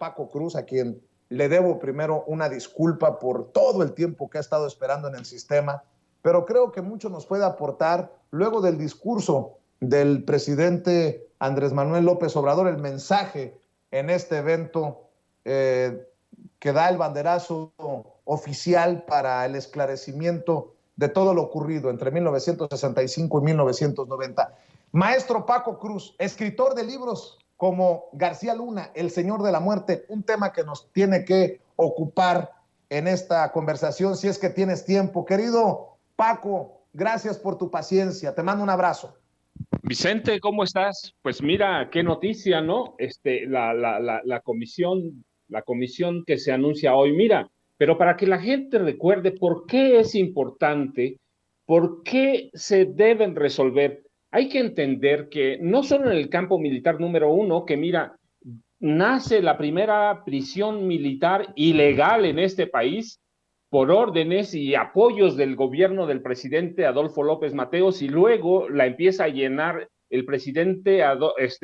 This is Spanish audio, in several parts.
Paco Cruz, a quien le debo primero una disculpa por todo el tiempo que ha estado esperando en el sistema, pero creo que mucho nos puede aportar luego del discurso del presidente Andrés Manuel López Obrador, el mensaje en este evento que da el banderazo oficial para el esclarecimiento de todo lo ocurrido entre 1965 y 1990. Maestro Paco Cruz, escritor de libros como García Luna, El Señor de la Muerte, un tema que nos tiene que ocupar en esta conversación, si es que tienes tiempo. Querido Paco, gracias por tu paciencia. Te mando un abrazo. Vicente, ¿cómo estás? Pues mira, qué noticia, ¿no? La comisión que se anuncia hoy, mira, pero para que la gente recuerde por qué es importante, por qué se deben resolver, hay que entender que no solo en el campo militar número 1, que mira, nace la primera prisión militar ilegal en este país por órdenes y apoyos del gobierno del presidente Adolfo López Mateos, y luego la empieza a llenar el presidente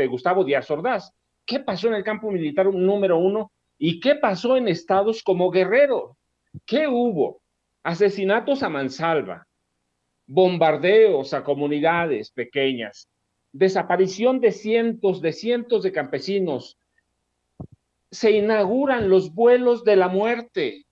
Gustavo Díaz Ordaz. ¿Qué pasó en el campo militar número 1? ¿Y qué pasó en estados como Guerrero? ¿Qué hubo? Asesinatos a mansalva, bombardeos a comunidades pequeñas, desaparición de cientos de campesinos. Se inauguran los vuelos de la muerte.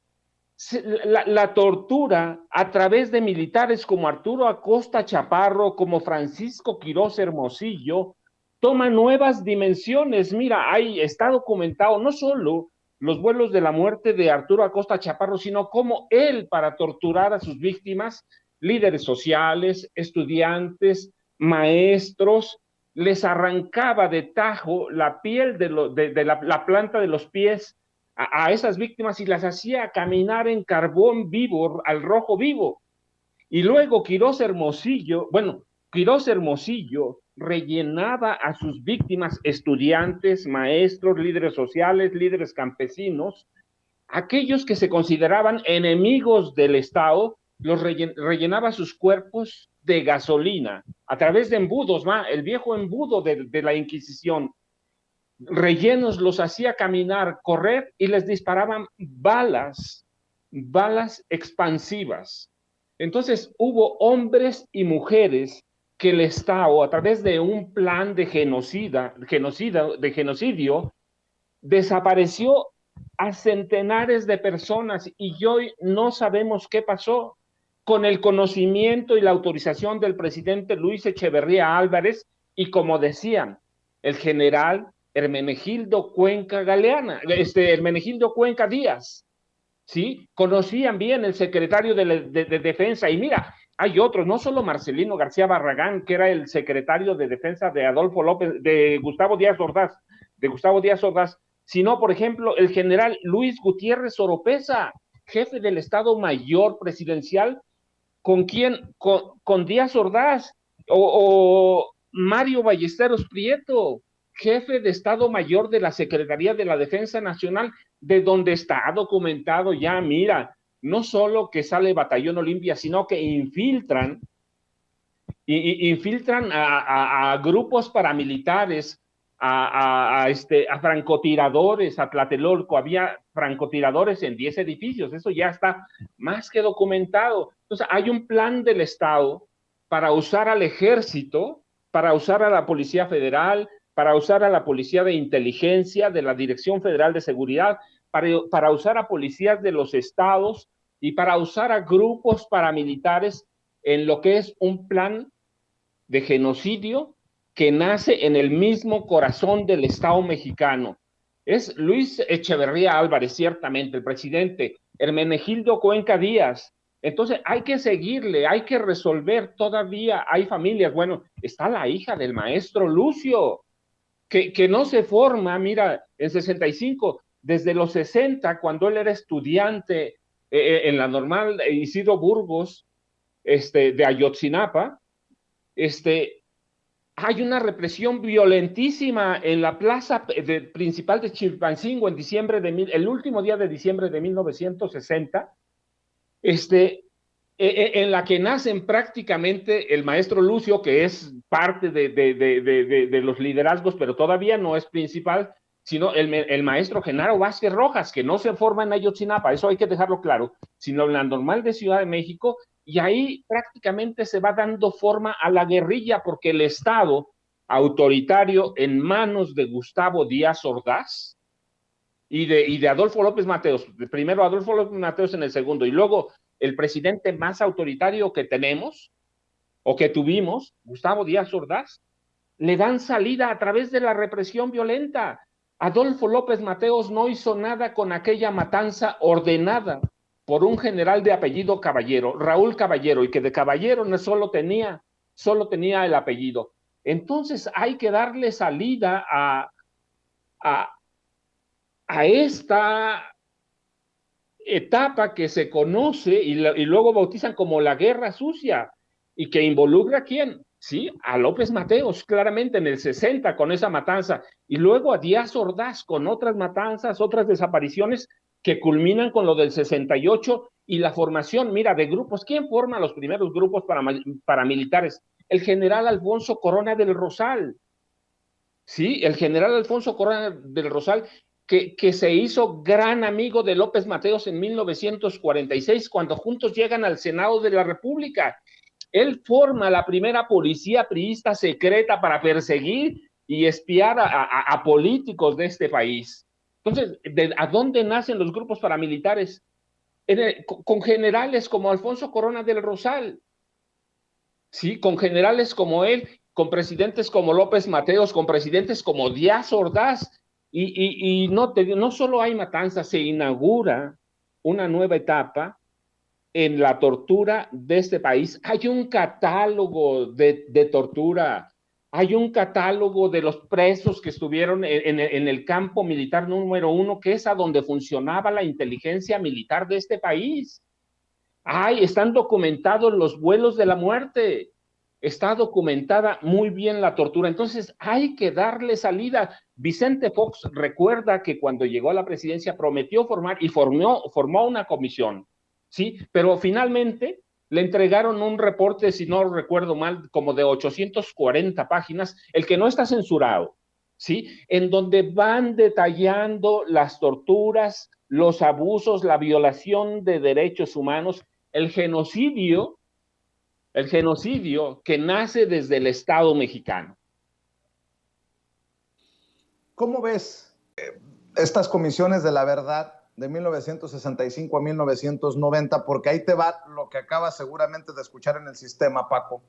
La tortura a través de militares como Arturo Acosta Chaparro, como Francisco Quirós Hermosillo, toma nuevas dimensiones. Mira, está documentado no solo los vuelos de la muerte de Arturo Acosta Chaparro, sino cómo él, para torturar a sus víctimas, líderes sociales, estudiantes, maestros, les arrancaba de tajo la piel de la planta de los pies a esas víctimas y las hacía caminar en carbón vivo, al rojo vivo. Y luego Quirós Hermosillo rellenaba a sus víctimas, estudiantes, maestros, líderes sociales, líderes campesinos, aquellos que se consideraban enemigos del Estado, los rellenaba sus cuerpos de gasolina a través de embudos, el viejo embudo de la Inquisición. Rellenos los hacía caminar, correr, y les disparaban balas expansivas. Entonces hubo hombres y mujeres que el Estado, a través de un plan de genocidio, desapareció a centenares de personas, y hoy no sabemos qué pasó. Con el conocimiento y la autorización del presidente Luis Echeverría Álvarez, y como decían, el general Hermenegildo Cuenca Hermenegildo Cuenca Díaz, ¿sí? Conocían bien el secretario de Defensa, y mira, hay otros, no solo Marcelino García Barragán, que era el secretario de Defensa de Gustavo Díaz Ordaz, sino, por ejemplo, el general Luis Gutiérrez Oropesa, jefe del Estado Mayor Presidencial, con Díaz Ordaz, o Mario Ballesteros Prieto, jefe de Estado Mayor de la Secretaría de la Defensa Nacional, de donde está documentado ya, mira, no solo que sale Batallón Olimpia, sino que infiltran a grupos paramilitares, a francotiradores, a Tlatelolco. Había francotiradores en 10 edificios, eso ya está más que documentado. Entonces hay un plan del Estado para usar al ejército, para usar a la Policía Federal, para usar a la Policía de Inteligencia de la Dirección Federal de Seguridad, para usar a policías de los estados y para usar a grupos paramilitares en lo que es un plan de genocidio que nace en el mismo corazón del Estado mexicano. Es Luis Echeverría Álvarez, ciertamente, el presidente, Hermenegildo Cuenca Díaz. Entonces hay que seguirle, hay que resolver. Todavía hay familias. Bueno, está la hija del maestro Lucio, que no se forma, mira, en 65, desde los 60, cuando él era estudiante en la normal Isidro Burgos, de Ayotzinapa, hay una represión violentísima en la plaza principal de Chilpancingo el último día de diciembre de 1960, en la que nacen prácticamente el maestro Lucio, que es parte de los liderazgos, pero todavía no es principal, sino el maestro Genaro Vázquez Rojas, que no se forma en Ayotzinapa, eso hay que dejarlo claro, sino en la Normal de Ciudad de México, y ahí prácticamente se va dando forma a la guerrilla, porque el Estado autoritario en manos de Gustavo Díaz Ordaz y de Adolfo López Mateos, primero Adolfo López Mateos en el segundo, y luego el presidente más autoritario que tenemos, o que tuvimos, Gustavo Díaz Ordaz, le dan salida a través de la represión violenta. Adolfo López Mateos no hizo nada con aquella matanza ordenada por un general de apellido Caballero, Raúl Caballero, y que de Caballero no solo tenía el apellido. Entonces hay que darle salida a, a esta etapa que se conoce y luego bautizan como la guerra sucia, y que involucra a quién, sí, a López Mateos, claramente en el 60 con esa matanza, y luego a Díaz Ordaz con otras matanzas, otras desapariciones que culminan con lo del 68 y la formación, mira, de grupos. ¿Quién forma los primeros grupos paramilitares? El general Alfonso Corona del Rosal, sí, el general Alfonso Corona del Rosal, que se hizo gran amigo de López Mateos en 1946, cuando juntos llegan al Senado de la República. Él forma la primera policía priista secreta para perseguir y espiar a políticos de este país. Entonces, ¿a dónde nacen los grupos paramilitares? Con generales como Alfonso Corona del Rosal, ¿sí? Con generales como él, con presidentes como López Mateos, con presidentes como Díaz Ordaz, y no solo hay matanzas, se inaugura una nueva etapa en la tortura de este país. Hay un catálogo de tortura, hay un catálogo de los presos que estuvieron en el campo militar número 1, que es a donde funcionaba la inteligencia militar de este país. Están documentados los vuelos de la muerte, está documentada muy bien la tortura. Entonces hay que darle salida. Vicente Fox recuerda que cuando llegó a la presidencia prometió formar y formó una comisión, ¿sí? Pero finalmente le entregaron un reporte, si no recuerdo mal, como de 840 páginas, el que no está censurado, ¿sí? En donde van detallando las torturas, los abusos, la violación de derechos humanos, el genocidio que nace desde el Estado mexicano. ¿Cómo ves estas comisiones de la verdad de 1965 a 1990? Porque ahí te va lo que acabas seguramente de escuchar en el sistema, Paco,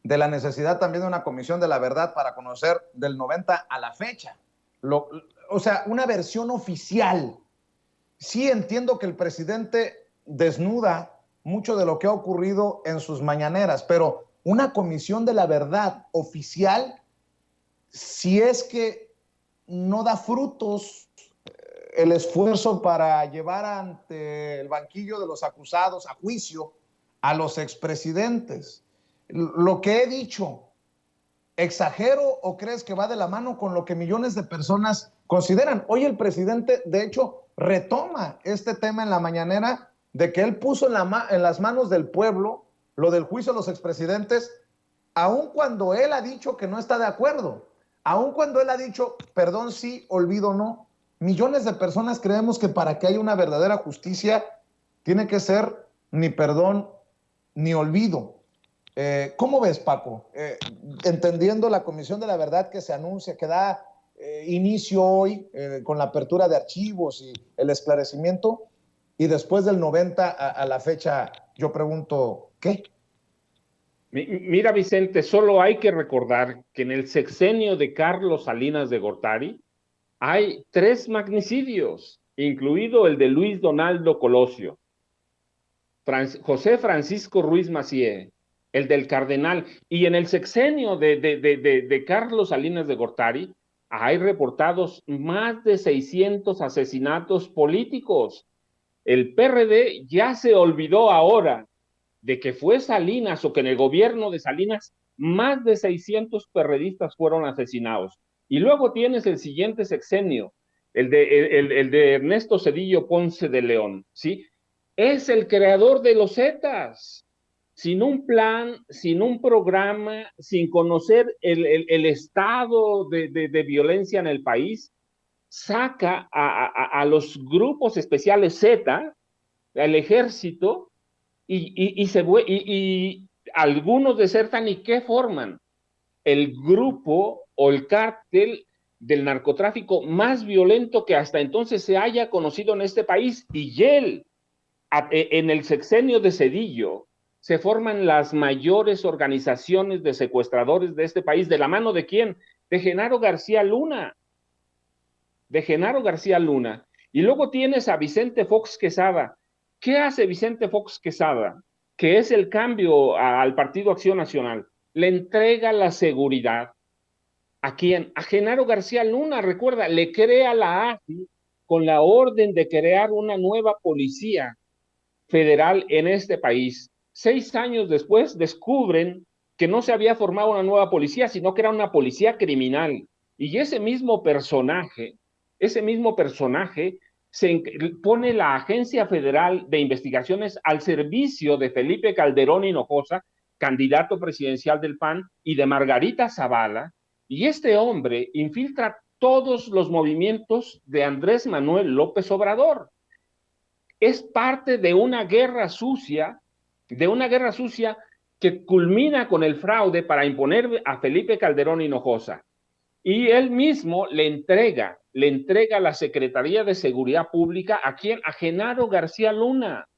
de la necesidad también de una comisión de la verdad para conocer del 90 a la fecha. O sea, una versión oficial. Sí entiendo que el presidente desnuda mucho de lo que ha ocurrido en sus mañaneras, pero una comisión de la verdad oficial, si es que no da frutos el esfuerzo para llevar ante el banquillo de los acusados a juicio a los expresidentes. Lo que he dicho, ¿exagero o crees que va de la mano con lo que millones de personas consideran? Hoy el presidente, de hecho, retoma este tema en la mañanera de que él puso en las manos del pueblo lo del juicio a los expresidentes, aun cuando él ha dicho que no está de acuerdo, aun cuando él ha dicho perdón sí, olvido no. Millones de personas creemos que para que haya una verdadera justicia tiene que ser ni perdón ni olvido. ¿Cómo ves, Paco? Entendiendo la Comisión de la Verdad que se anuncia, que da inicio hoy con la apertura de archivos y el esclarecimiento, y después del 90 a la fecha, yo pregunto, ¿qué? Mira, Vicente, solo hay que recordar que en el sexenio de Carlos Salinas de Gortari hay 3 magnicidios, incluido el de Luis Donaldo Colosio, José Francisco Ruiz Macié, el del Cardenal, y en el sexenio de Carlos Salinas de Gortari hay reportados más de 600 asesinatos políticos. El PRD ya se olvidó ahora de que fue Salinas o que en el gobierno de Salinas más de 600 perredistas fueron asesinados. Y luego tienes el siguiente sexenio, el de Ernesto Zedillo Ponce de León, ¿sí? Es el creador de los Zetas, sin un plan, sin un programa, sin conocer el estado de violencia en el país. saca a los grupos especiales Z, al ejército, y algunos desertan. ¿Y qué forman? El grupo o el cártel del narcotráfico más violento que hasta entonces se haya conocido en este país. Y él, en el sexenio de Zedillo, se forman las mayores organizaciones de secuestradores de este país. ¿De la mano de quién? De Genaro García Luna. De Genaro García Luna. Y luego tienes a Vicente Fox Quesada. ¿Qué hace Vicente Fox Quesada? Que es el cambio al Partido Acción Nacional. Le entrega la seguridad. ¿A quién? A Genaro García Luna, recuerda, le crea la AFI con la orden de crear una nueva policía federal en este país. 6 años después descubren que no se había formado una nueva policía, sino que era una policía criminal. Y ese mismo personaje pone la Agencia Federal de Investigaciones al servicio de Felipe Calderón Hinojosa, candidato presidencial del PAN, y de Margarita Zavala, y este hombre infiltra todos los movimientos de Andrés Manuel López Obrador. Es parte de una guerra sucia que culmina con el fraude para imponer a Felipe Calderón Hinojosa. Y él mismo le entrega la Secretaría de Seguridad Pública ¿a quién? A Genaro García Luna,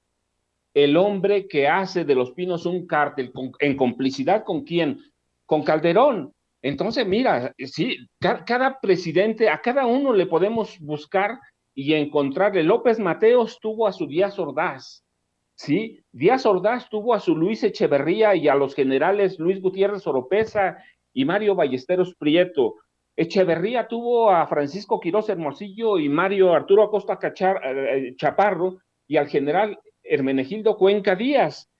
el hombre que hace de Los Pinos un cártel en complicidad con quién, con Calderón. Entonces, mira, sí, cada presidente, a cada uno le podemos buscar y encontrarle. López Mateos tuvo a su Díaz Ordaz, ¿sí? Díaz Ordaz tuvo a su Luis Echeverría y a los generales Luis Gutiérrez Oropeza y Mario Ballesteros Prieto. Echeverría tuvo a Francisco Quirós Hermosillo y Mario Arturo Acosta Chaparro y al general Hermenegildo Cuenca Díaz.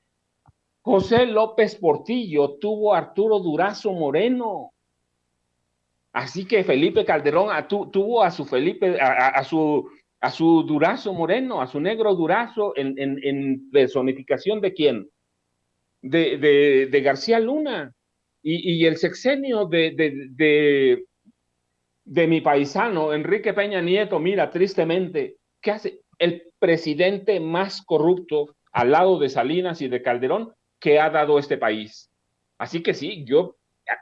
José López Portillo tuvo a Arturo Durazo Moreno. Así que Felipe Calderón tuvo a su Felipe, a su Durazo Moreno, a su negro Durazo, en personificación ¿de quién? De García Luna. Y el sexenio de mi paisano, Enrique Peña Nieto, mira, tristemente, ¿qué hace? El presidente más corrupto al lado de Salinas y de Calderón que ha dado este país. Así que sí,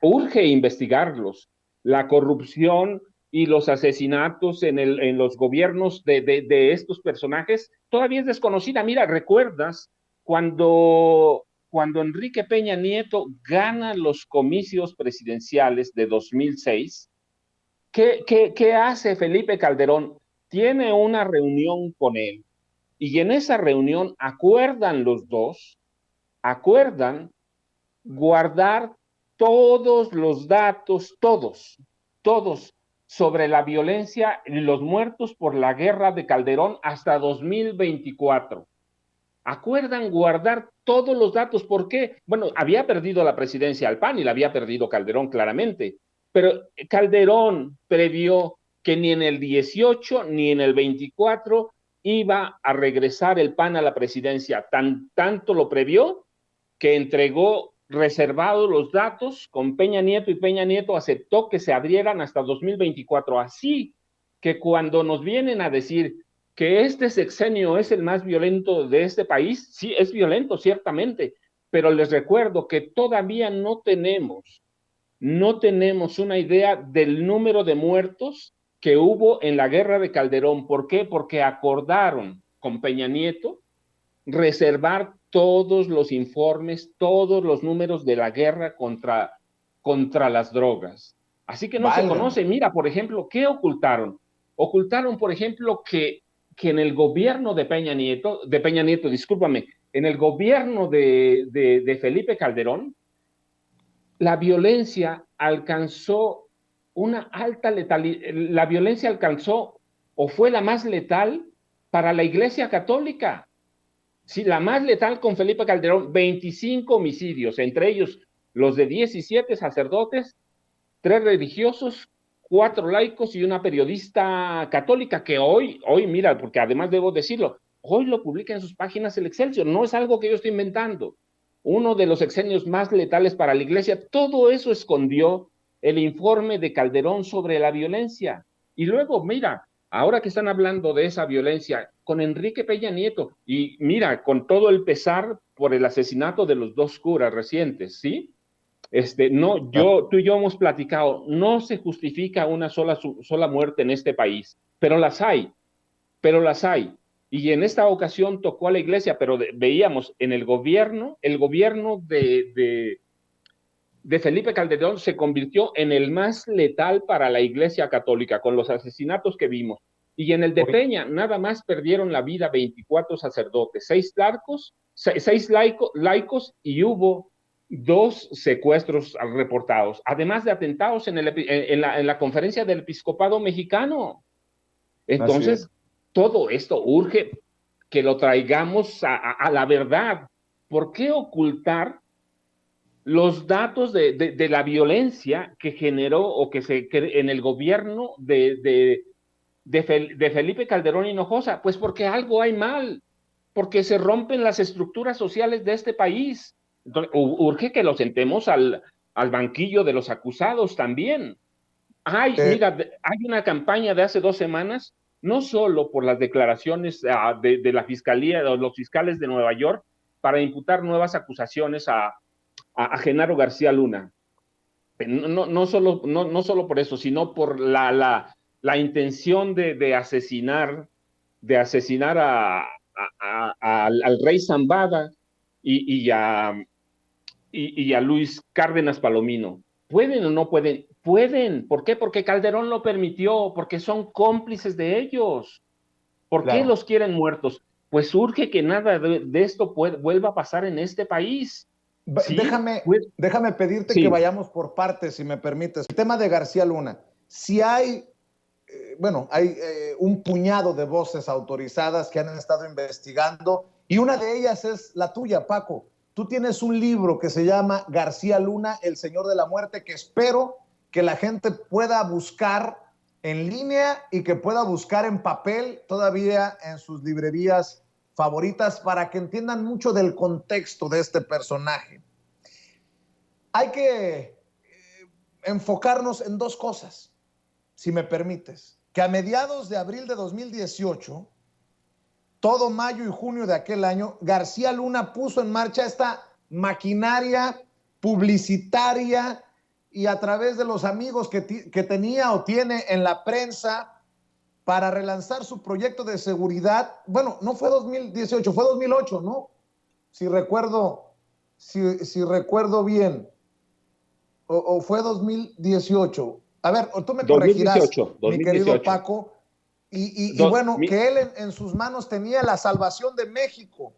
urge investigarlos. La corrupción y los asesinatos en los gobiernos de estos personajes todavía es desconocida. Mira, ¿recuerdas cuando Enrique Peña Nieto gana los comicios presidenciales de 2006? ¿Qué hace Felipe Calderón? Tiene una reunión con él y en esa reunión acuerdan los dos, guardar todos los datos, todos, sobre la violencia y los muertos por la guerra de Calderón hasta 2024. Acuerdan guardar todos los datos. ¿Por qué? Bueno, había perdido la presidencia al PAN y la había perdido Calderón claramente, pero Calderón previó que ni en el 18 ni en el 24 iba a regresar el PAN a la presidencia. Tanto lo previó que entregó reservados los datos con Peña Nieto y Peña Nieto aceptó que se abrieran hasta 2024. Así que cuando nos vienen a decir que este sexenio es el más violento de este país, sí, es violento, ciertamente, pero les recuerdo que todavía no tenemos una idea del número de muertos que hubo en la guerra de Calderón. ¿Por qué? Porque acordaron con Peña Nieto reservar todos los informes, todos los números de la guerra contra las drogas. Así que no se conoce. Mira, por ejemplo, ¿qué ocultaron? Ocultaron, por ejemplo, que en el gobierno de Peña Nieto, discúlpame, en el gobierno de Felipe Calderón, la violencia alcanzó una alta letalidad. La violencia alcanzó o fue la más letal para la Iglesia Católica. Sí, la más letal con Felipe Calderón, 25 homicidios, entre ellos los de 17 sacerdotes, 3 religiosos, 4 laicos y una periodista católica que hoy, mira, porque además debo decirlo, hoy lo publica en sus páginas el Excelsior, no es algo que yo estoy inventando. Uno de los sexenios más letales para la Iglesia, todo eso escondió el informe de Calderón sobre la violencia. Y luego, mira, ahora que están hablando de esa violencia, con Enrique Peña Nieto, y mira, con todo el pesar por el asesinato de los dos curas recientes, ¿sí? No, tú y yo hemos platicado, no se justifica una sola muerte en este país, pero las hay. Y en esta ocasión tocó a la iglesia, pero veíamos en el gobierno de Felipe Calderón se convirtió en el más letal para la iglesia católica, con los asesinatos que vimos. Y en el de Peña, nada más perdieron la vida 24 sacerdotes, 6 laicos y hubo 2 secuestros reportados, además de atentados en la conferencia del episcopado mexicano. Entonces, todo esto urge que lo traigamos a la verdad. ¿Por qué ocultar los datos de la violencia que generó o en el gobierno de Felipe Calderón Hinojosa? Pues porque algo hay mal, porque se rompen las estructuras sociales de este país. Entonces, urge que lo sentemos al banquillo de los acusados también. Mira, hay una campaña de hace 2 semanas, no solo por las declaraciones de la fiscalía, de los fiscales de Nueva York, para imputar nuevas acusaciones a Genaro García Luna. No solo por eso, sino por la intención de asesinar al rey Zambada y a Luis Cárdenas Palomino. ¿Pueden o no pueden? Pueden. ¿Por qué? Porque Calderón lo permitió, porque son cómplices de ellos. ¿Por qué los quieren muertos? Pues urge que nada de esto vuelva a pasar en este país. ¿Sí? Déjame pedirte que vayamos por partes, si me permites. El tema de García Luna. Si hay, hay un puñado de voces autorizadas que han estado investigando y una de ellas es la tuya, Paco. Tú tienes un libro que se llama García Luna, El Señor de la Muerte, que espero que la gente pueda buscar en línea y que pueda buscar en papel todavía en sus librerías favoritas para que entiendan mucho del contexto de este personaje. Hay que enfocarnos en 2 cosas, si me permites. Que a mediados de abril de 2018, todo mayo y junio de aquel año, García Luna puso en marcha esta maquinaria publicitaria y a través de los amigos que tenía o tiene en la prensa para relanzar su proyecto de seguridad. Bueno, no fue 2018, fue 2008, ¿no? Si recuerdo bien. O fue 2018. A ver, tú me corregirás, 2018. Mi querido Paco. Y bueno, que él en sus manos tenía la salvación de México.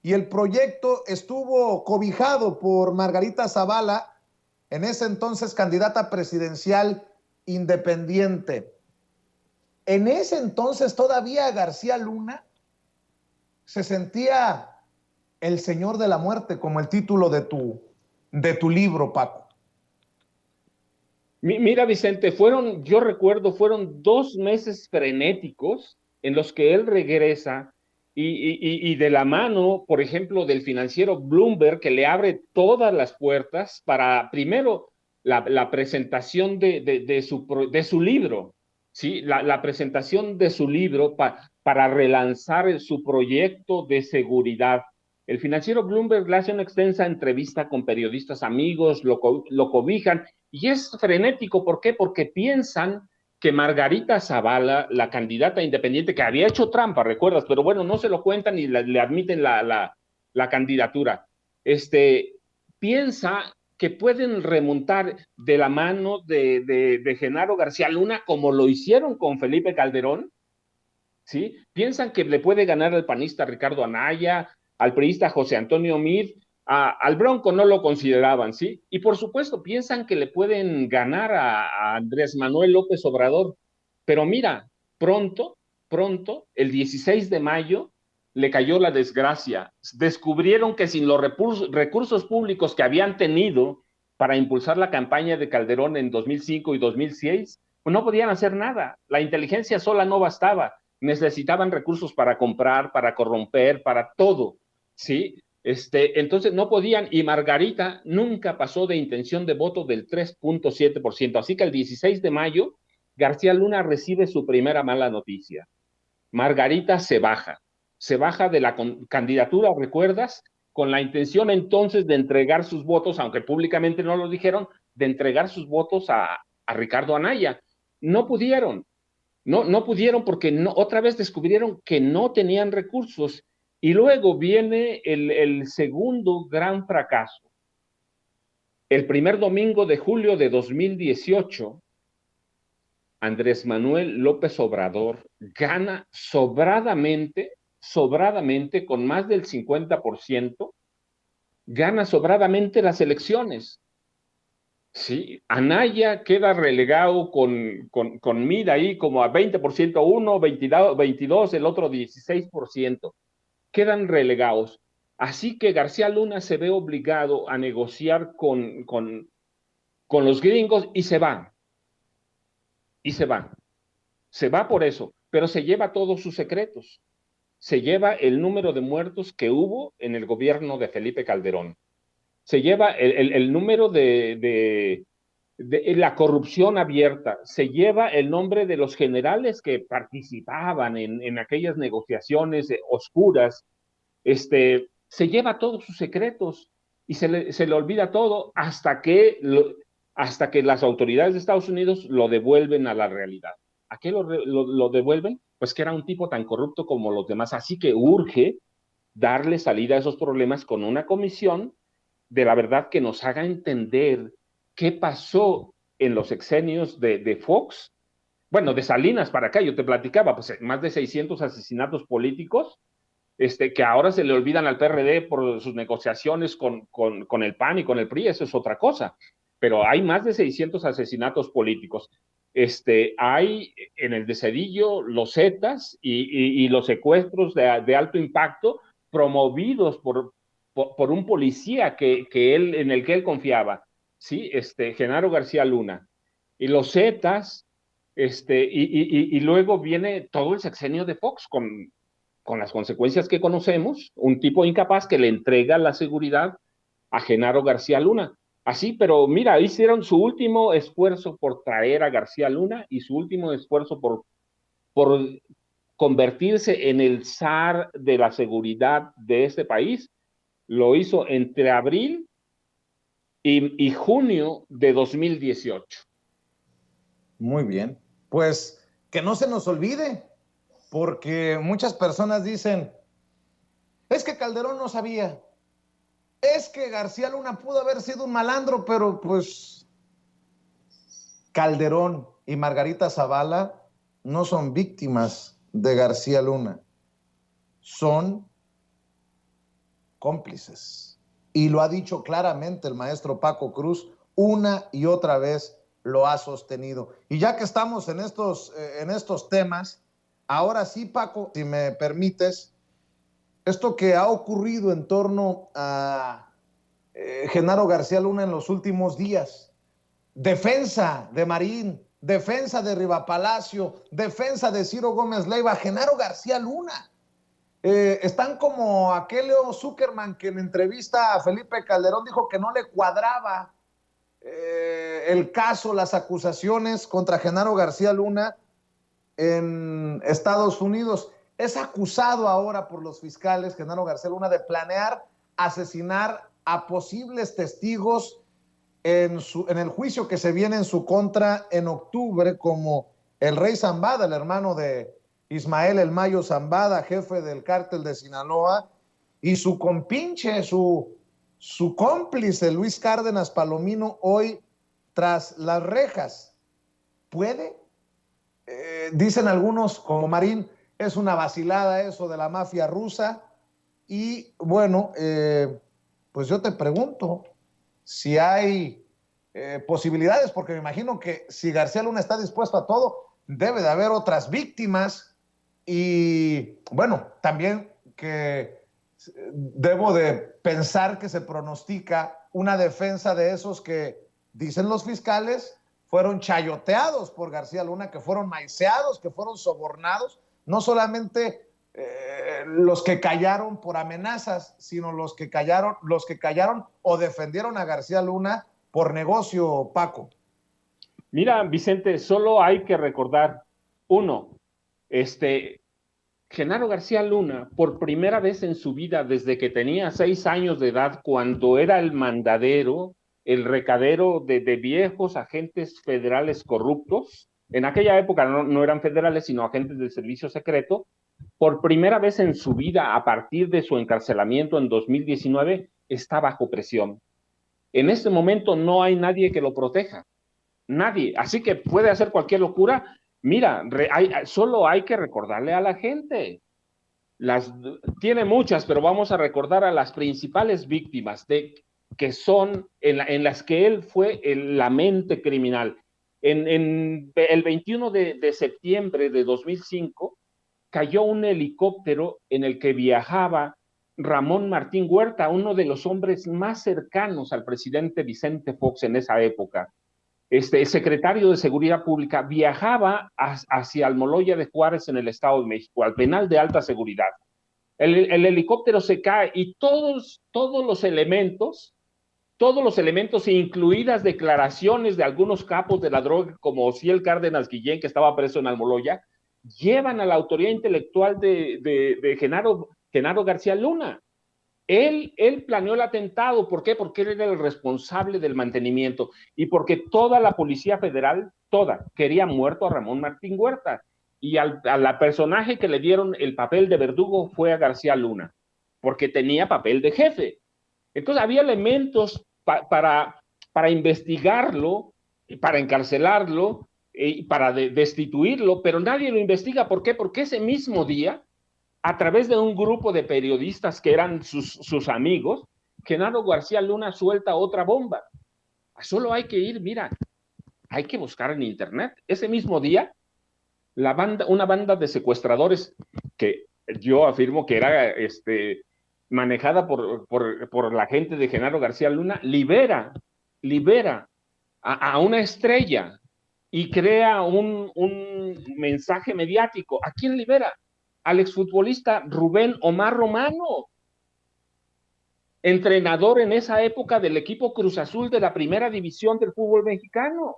Y el proyecto estuvo cobijado por Margarita Zavala, en ese entonces candidata presidencial independiente. En ese entonces todavía García Luna se sentía el Señor de la Muerte, como el título de tu libro, Paco. Mira, Vicente, yo recuerdo, fueron 2 meses frenéticos en los que él regresa y de la mano, por ejemplo, del financiero Bloomberg, que le abre todas las puertas para, primero, la presentación de su libro, ¿sí? La presentación de su libro para relanzar su proyecto de seguridad. El financiero Bloomberg le hace una extensa entrevista con periodistas amigos, lo cobijan, y es frenético. ¿Por qué? Porque piensan que Margarita Zavala, la candidata independiente, que había hecho trampa, ¿recuerdas? Pero bueno, no se lo cuentan y le admiten la candidatura. Piensa que pueden remontar de la mano de Genaro García Luna, como lo hicieron con Felipe Calderón, ¿sí? Piensan que le puede ganar al panista Ricardo Anaya, al priista José Antonio Meade, al Bronco no lo consideraban, ¿sí? Y por supuesto piensan que le pueden ganar a Andrés Manuel López Obrador. Pero mira, pronto, el 16 de mayo, le cayó la desgracia. Descubrieron que sin los recursos públicos que habían tenido para impulsar la campaña de Calderón en 2005 y 2006, pues no podían hacer nada. La inteligencia sola no bastaba. Necesitaban recursos para comprar, para corromper, para todo, ¿sí? Entonces no podían, y Margarita nunca pasó de intención de voto del 3.7%. Así que el 16 de mayo García Luna recibe su primera mala noticia. Margarita se baja de la candidatura, ¿recuerdas? Con la intención entonces de entregar sus votos, aunque públicamente no lo dijeron, de entregar sus votos a Ricardo Anaya. No pudieron, no pudieron porque otra vez descubrieron que no tenían recursos. Y luego viene el segundo gran fracaso. El primer domingo de julio de 2018, Andrés Manuel López Obrador gana sobradamente, con más del 50%, gana sobradamente las elecciones. Sí, Anaya queda relegado con mira ahí como a 20% uno, 22, el otro 16%. Quedan relegados. Así que García Luna se ve obligado a negociar con los gringos y se van. Y se van. Se va por eso, pero se lleva todos sus secretos. Se lleva el número de muertos que hubo en el gobierno de Felipe Calderón. Se lleva el número de la corrupción abierta. Se lleva el nombre de los generales que participaban en aquellas negociaciones oscuras. Se lleva todos sus secretos y se le olvida todo hasta que las autoridades de Estados Unidos lo devuelven a la realidad. ¿A qué lo devuelven? Pues que era un tipo tan corrupto como los demás. Así que urge darle salida a esos problemas con una comisión de la verdad que nos haga entender qué pasó en los sexenios de Fox. Bueno, de Salinas para acá, yo te platicaba, pues más de 600 asesinatos políticos, que ahora se le olvidan al PRD por sus negociaciones con el PAN y con el PRI, eso es otra cosa. Pero hay más de 600 asesinatos políticos. Hay en el de Cedillo los Zetas y los secuestros de alto impacto promovidos por un policía en el que él confiaba, ¿sí? Genaro García Luna. Y los Zetas, y luego viene todo el sexenio de Fox con las consecuencias que conocemos, un tipo incapaz que le entrega la seguridad a Genaro García Luna. Así, pero mira, hicieron su último esfuerzo por traer a García Luna y su último esfuerzo por convertirse en el zar de la seguridad de este país. Lo hizo entre abril y junio de 2018. Muy bien. Pues que no se nos olvide, porque muchas personas dicen, es que Calderón no sabía, es que García Luna pudo haber sido un malandro, pero pues Calderón y Margarita Zavala no son víctimas de García Luna, son cómplices. Y lo ha dicho claramente el maestro Paco Cruz, una y otra vez lo ha sostenido. Y ya que estamos en estos temas, ahora sí, Paco, si me permites, esto que ha ocurrido en torno a Genaro García Luna en los últimos días, defensa de Marín, defensa de Rivapalacio, defensa de Ciro Gómez Leiva, Genaro García Luna. Están como aquel Leo Zuckerman que en entrevista a Felipe Calderón dijo que no le cuadraba el caso, las acusaciones contra Genaro García Luna en Estados Unidos. Es acusado ahora por los fiscales, Genaro García Luna, de planear asesinar a posibles testigos en el juicio que se viene en su contra en octubre, como el Rey Zambada, el hermano de Ismael El Mayo Zambada, jefe del cártel de Sinaloa, y su compinche, su cómplice, Luis Cárdenas Palomino, hoy tras las rejas. ¿Puede? Dicen algunos, como Marín, es una vacilada eso de la mafia rusa. Y bueno, pues yo te pregunto si hay posibilidades, porque me imagino que si García Luna está dispuesto a todo, debe de haber otras víctimas. Y bueno, también que debo de pensar que se pronostica una defensa de esos que, dicen los fiscales, fueron chayoteados por García Luna, que fueron maiceados, que fueron sobornados, no solamente los que callaron por amenazas, sino los que callaron o defendieron a García Luna por negocio, Paco. Mira, Vicente, solo hay que recordar, uno, Genaro García Luna, por primera vez en su vida, desde que tenía 6 años de edad, cuando era el mandadero, el recadero de viejos agentes federales corruptos, en aquella época no eran federales, sino agentes del servicio secreto, por primera vez en su vida, a partir de su encarcelamiento en 2019, está bajo presión. En este momento no hay nadie que lo proteja, nadie, así que puede hacer cualquier locura. Mira, solo hay que recordarle a la gente. Tiene muchas, pero vamos a recordar a las principales víctimas que son en las que él fue la mente criminal. En el 21 de septiembre de 2005 cayó un helicóptero en el que viajaba Ramón Martín Huerta, uno de los hombres más cercanos al presidente Vicente Fox en esa época. Secretario de Seguridad Pública, viajaba hacia Almoloya de Juárez en el Estado de México, al penal de alta seguridad. El helicóptero se cae y todos los elementos, incluidas declaraciones de algunos capos de la droga, como Ociel Cárdenas Guillén, que estaba preso en Almoloya, llevan a la autoría intelectual de Genaro García Luna. Él planeó el atentado. ¿Por qué? Porque él era el responsable del mantenimiento y porque toda la Policía Federal, quería muerto a Ramón Martín Huerta. Y a la personaje que le dieron el papel de verdugo fue a García Luna, porque tenía papel de jefe. Entonces había elementos para investigarlo, para encarcelarlo, y para destituirlo, pero nadie lo investiga. ¿Por qué? Porque ese mismo día, a través de un grupo de periodistas que eran sus amigos, Genaro García Luna suelta otra bomba. Solo hay que ir, mira, hay que buscar en internet. Ese mismo día, una banda de secuestradores, que yo afirmo que era manejada por la gente de Genaro García Luna, libera a una estrella y crea un mensaje mediático. ¿A quién libera? Al exfutbolista Rubén Omar Romano, entrenador en esa época del equipo Cruz Azul de la primera división del fútbol mexicano.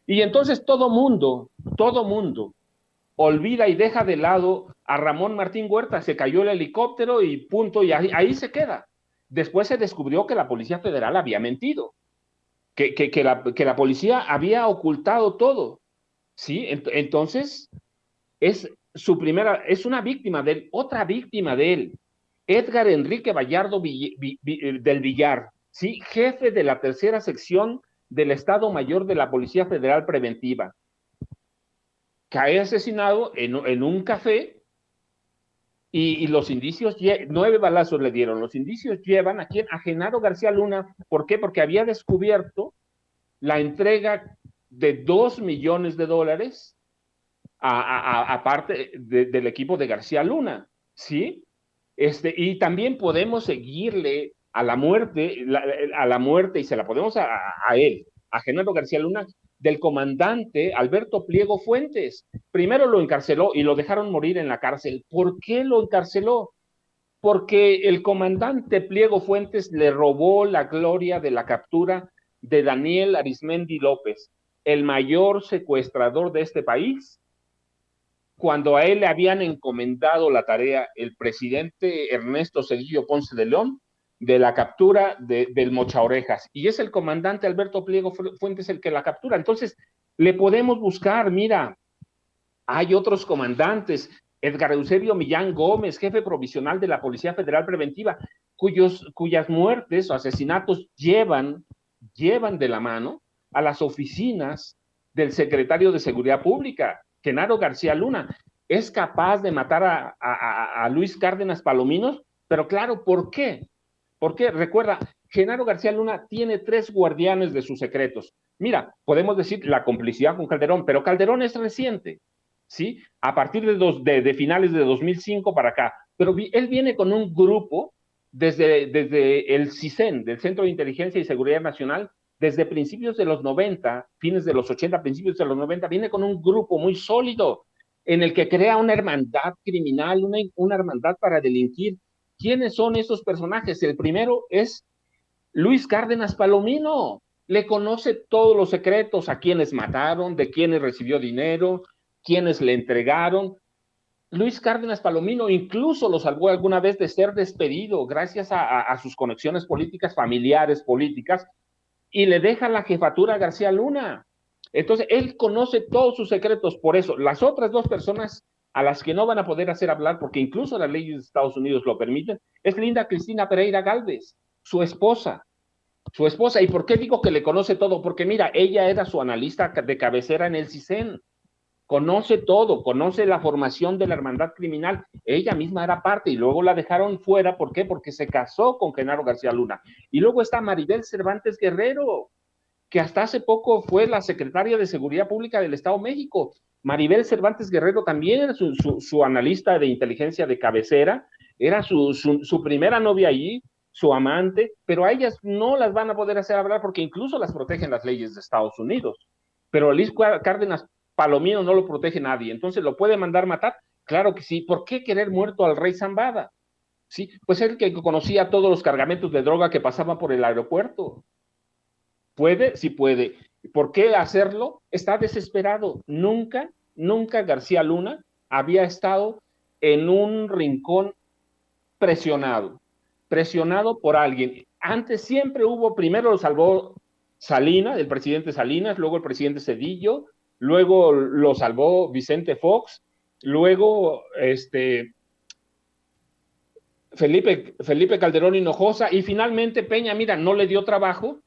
Y entonces todo mundo olvida y deja de lado a Ramón Martín Huerta. Se cayó el helicóptero y punto, y ahí se queda. Después se descubrió que la Policía Federal había mentido, que la policía había ocultado todo. ¿Sí? Entonces, es una víctima de él. Otra víctima de él, Edgar Enrique Vallardo del Villar, ¿sí? Jefe de la tercera sección del Estado Mayor de la Policía Federal Preventiva. Cae asesinado en un café y los indicios, 9 balazos le dieron. Los indicios llevan a Genaro García Luna. ¿Por qué? Porque había descubierto la entrega de $2 millones a parte del equipo de García Luna, ¿sí? Y también podemos seguirle a la muerte, y se la podemos a él, a Genaro García Luna, del comandante Alberto Pliego Fuentes. Primero lo encarceló y lo dejaron morir en la cárcel. ¿Por qué lo encarceló? Porque el comandante Pliego Fuentes le robó la gloria de la captura de Daniel Arismendi López, el mayor secuestrador de este país, cuando a él le habían encomendado la tarea el presidente Ernesto Zedillo Ponce de León de la captura del Mochaorejas. Y es el comandante Alberto Pliego Fuentes el que la captura. Entonces, le podemos buscar, mira, hay otros comandantes, Edgar Eusebio Millán Gómez, jefe provisional de la Policía Federal Preventiva, cuyas muertes o asesinatos llevan de la mano a las oficinas del secretario de Seguridad Pública, Genaro García Luna. Es capaz de matar a Luis Cárdenas Palominos, pero claro, ¿por qué? Porque recuerda, Genaro García Luna tiene 3 guardianes de sus secretos. Mira, podemos decir la complicidad con Calderón, pero Calderón es reciente, ¿sí? A partir de finales de 2005 para acá. Pero él viene con un grupo desde el CISEN, del Centro de Inteligencia y Seguridad Nacional, desde principios de los 90, fines de los 80, principios de los 90, viene con un grupo muy sólido en el que crea una hermandad criminal, una hermandad para delinquir. ¿Quiénes son esos personajes? El primero es Luis Cárdenas Palomino, le conoce todos los secretos, a quienes mataron, de quienes recibió dinero, quienes le entregaron. Luis Cárdenas Palomino incluso lo salvó alguna vez de ser despedido gracias a sus conexiones políticas, familiares políticas, y le deja la jefatura a García Luna. Entonces, él conoce todos sus secretos. Por eso, las otras dos personas a las que no van a poder hacer hablar, porque incluso las leyes de Estados Unidos lo permiten, es Linda Cristina Pereira Gálvez, su esposa. Su esposa. ¿Y por qué digo que le conoce todo? Porque mira, ella era su analista de cabecera en el CISEN. Conoce todo, conoce la formación de la hermandad criminal. Ella misma era parte y luego la dejaron fuera. ¿Por qué? Porque se casó con Genaro García Luna. Y luego está Maribel Cervantes Guerrero, que hasta hace poco fue la secretaria de Seguridad Pública del Estado de México. Maribel Cervantes Guerrero también era su analista de inteligencia de cabecera, era su primera novia allí, su amante, pero a ellas no las van a poder hacer hablar porque incluso las protegen las leyes de Estados Unidos. Pero Luis Cárdenas Palomino no lo protege nadie, entonces ¿lo puede mandar matar? Claro que sí. ¿Por qué querer muerto al rey Zambada? Sí, pues él que conocía todos los cargamentos de droga que pasaban por el aeropuerto. ¿Puede? Sí puede. ¿Por qué hacerlo? Está desesperado. Nunca García Luna había estado en un rincón presionado, presionado por alguien. Antes siempre hubo, primero lo salvó Salinas, el presidente Salinas, luego el presidente Cedillo, luego lo salvó Vicente Fox, luego Felipe Calderón Hinojosa y finalmente Peña, mira, no le dio trabajo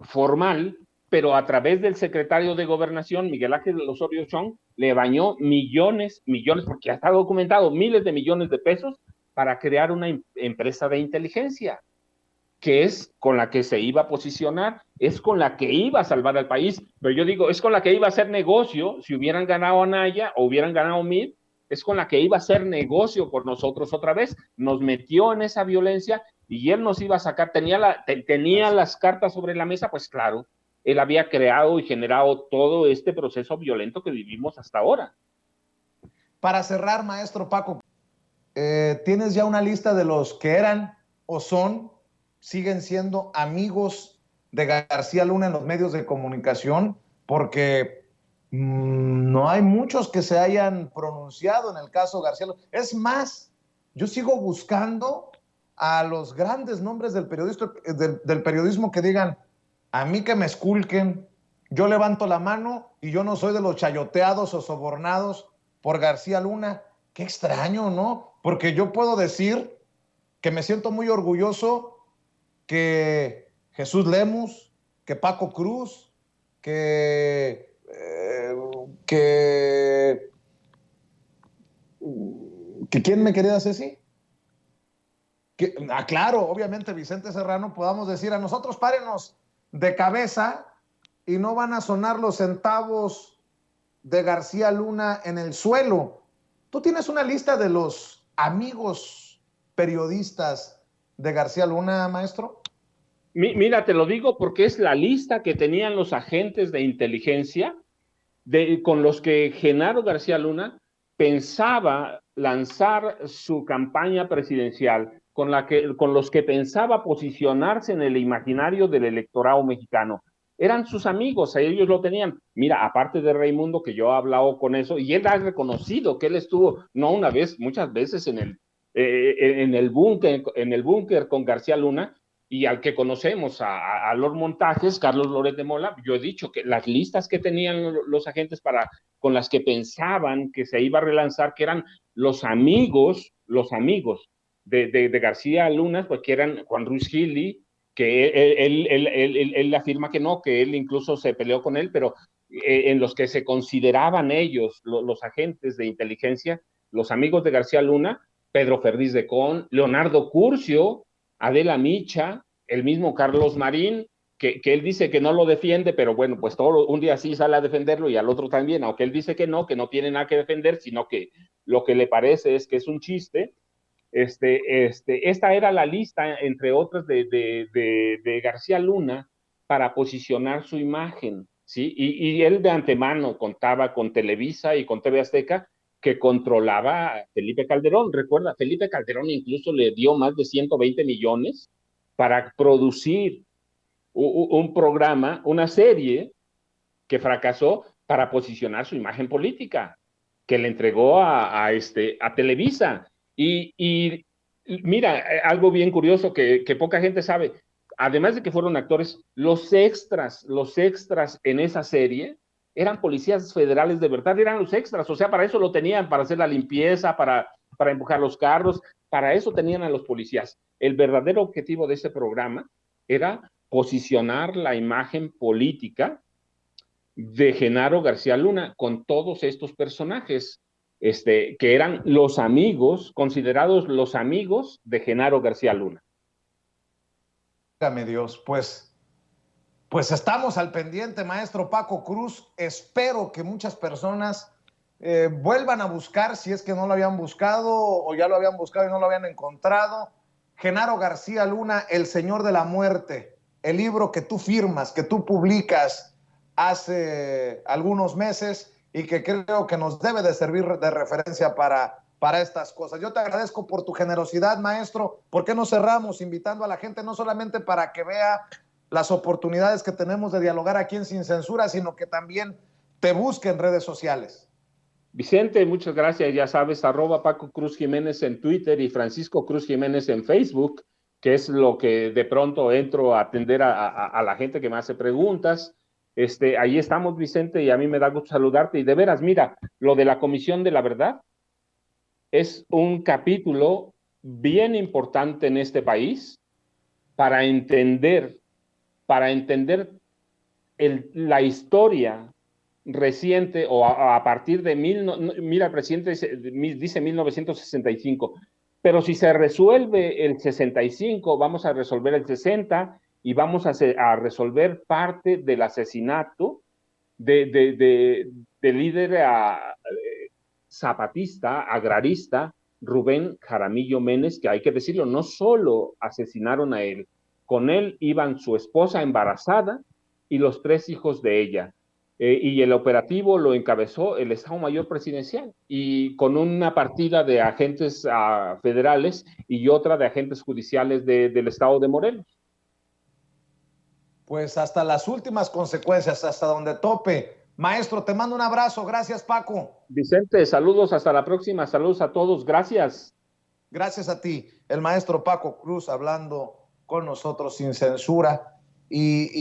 formal, pero a través del secretario de Gobernación, Miguel Ángel Osorio Chong, le bañó millones, porque ya está documentado, miles de millones de pesos para crear una empresa de inteligencia, que es con la que se iba a posicionar, es con la que iba a salvar al país, pero yo digo, es con la que iba a hacer negocio, si hubieran ganado Anaya o hubieran ganado Mid, es con la que iba a hacer negocio por nosotros otra vez, nos metió en esa violencia y él nos iba a sacar, tenía las cartas sobre la mesa, pues claro, él había creado y generado todo este proceso violento que vivimos hasta ahora. Para cerrar, maestro Paco, ¿tienes ya una lista de los que eran o siguen siendo amigos de García Luna en los medios de comunicación? Porque no hay muchos que se hayan pronunciado en el caso García Luna. Es más, yo sigo buscando a los grandes nombres del periodismo que digan, a mí que me esculquen, yo levanto la mano y yo no soy de los chayoteados o sobornados por García Luna. Qué extraño, ¿no? Porque yo puedo decir que me siento muy orgulloso que Jesús Lemus, que Paco Cruz, que ¿quién me quería decir así? Claro, obviamente Vicente Serrano, podamos decir a nosotros párenos de cabeza y no van a sonar los centavos de García Luna en el suelo. ¿Tú tienes una lista de los amigos periodistas de García Luna, maestro? Mira, te lo digo porque es la lista que tenían los agentes de inteligencia con los que Genaro García Luna pensaba lanzar su campaña presidencial, con los que pensaba posicionarse en el imaginario del electorado mexicano. Eran sus amigos, ellos lo tenían. Mira, aparte de Raimundo, que yo he hablado con eso, y él ha reconocido que él estuvo, no una vez, muchas veces en el búnker con García Luna, y al que conocemos, a los montajes, Carlos Loret de Mola, yo he dicho que las listas que tenían los agentes con las que pensaban que se iba a relanzar, que eran los amigos de García Luna, pues que eran Juan Ruiz Gili, que él afirma que no, que él incluso se peleó con él, pero en los que se consideraban ellos, los agentes de inteligencia, los amigos de García Luna, Pedro Ferriz de Con, Leonardo Curcio, Adela Micha, el mismo Carlos Marín, que él dice que no lo defiende, pero bueno, pues un día sí sale a defenderlo y al otro también, aunque él dice que no tiene nada que defender, sino que lo que le parece es que es un chiste. Esta era la lista, entre otras, de García Luna para posicionar su imagen, ¿sí? Y él de antemano contaba con Televisa y con TV Azteca, que controlaba a Felipe Calderón. Recuerda, Felipe Calderón incluso le dio más de 120 millones para producir un programa, una serie que fracasó para posicionar su imagen política, que le entregó a Televisa. Y mira, algo bien curioso que poca gente sabe, además de que fueron actores, los extras en esa serie eran policías federales de verdad, eran los extras, o sea, para eso lo tenían, para hacer la limpieza, para empujar los carros, para eso tenían a los policías. El verdadero objetivo de ese programa era posicionar la imagen política de Genaro García Luna con todos estos personajes que eran los amigos, considerados los amigos de Genaro García Luna. Dígame Dios, pues estamos al pendiente, maestro Paco Cruz. Espero que muchas personas vuelvan a buscar, si es que no lo habían buscado o ya lo habían buscado y no lo habían encontrado, Genaro García Luna, El Señor de la Muerte, el libro que tú firmas, que tú publicas hace algunos meses y que creo que nos debe de servir de referencia para estas cosas. Yo te agradezco por tu generosidad, maestro. ¿Por qué no cerramos invitando a la gente no solamente para que vea las oportunidades que tenemos de dialogar aquí en Sin Censura, sino que también te busque en redes sociales? Vicente, muchas gracias. Ya sabes, @Paco Cruz Jiménez en Twitter y Francisco Cruz Jiménez en Facebook, que es lo que de pronto entro a atender a la gente que me hace preguntas. Ahí estamos, Vicente, y a mí me da gusto saludarte. Y de veras, mira, lo de la Comisión de la Verdad es un capítulo bien importante en este país para entender la historia reciente o a partir de mira, el presidente dice 1965, pero si se resuelve el 65, vamos a resolver el 60 y vamos a resolver parte del asesinato de líder zapatista, agrarista, Rubén Jaramillo Menes, que hay que decirlo, no solo asesinaron a él, con él iban su esposa embarazada y los 3 hijos de ella. Y el operativo lo encabezó el Estado Mayor Presidencial y con una partida de agentes federales y otra de agentes judiciales del Estado de Morelos. Pues hasta las últimas consecuencias, hasta donde tope. Maestro, te mando un abrazo. Gracias, Paco. Vicente, saludos, hasta la próxima. Saludos a todos. Gracias. Gracias a ti. El maestro Paco Cruz hablando con nosotros sin censura. Y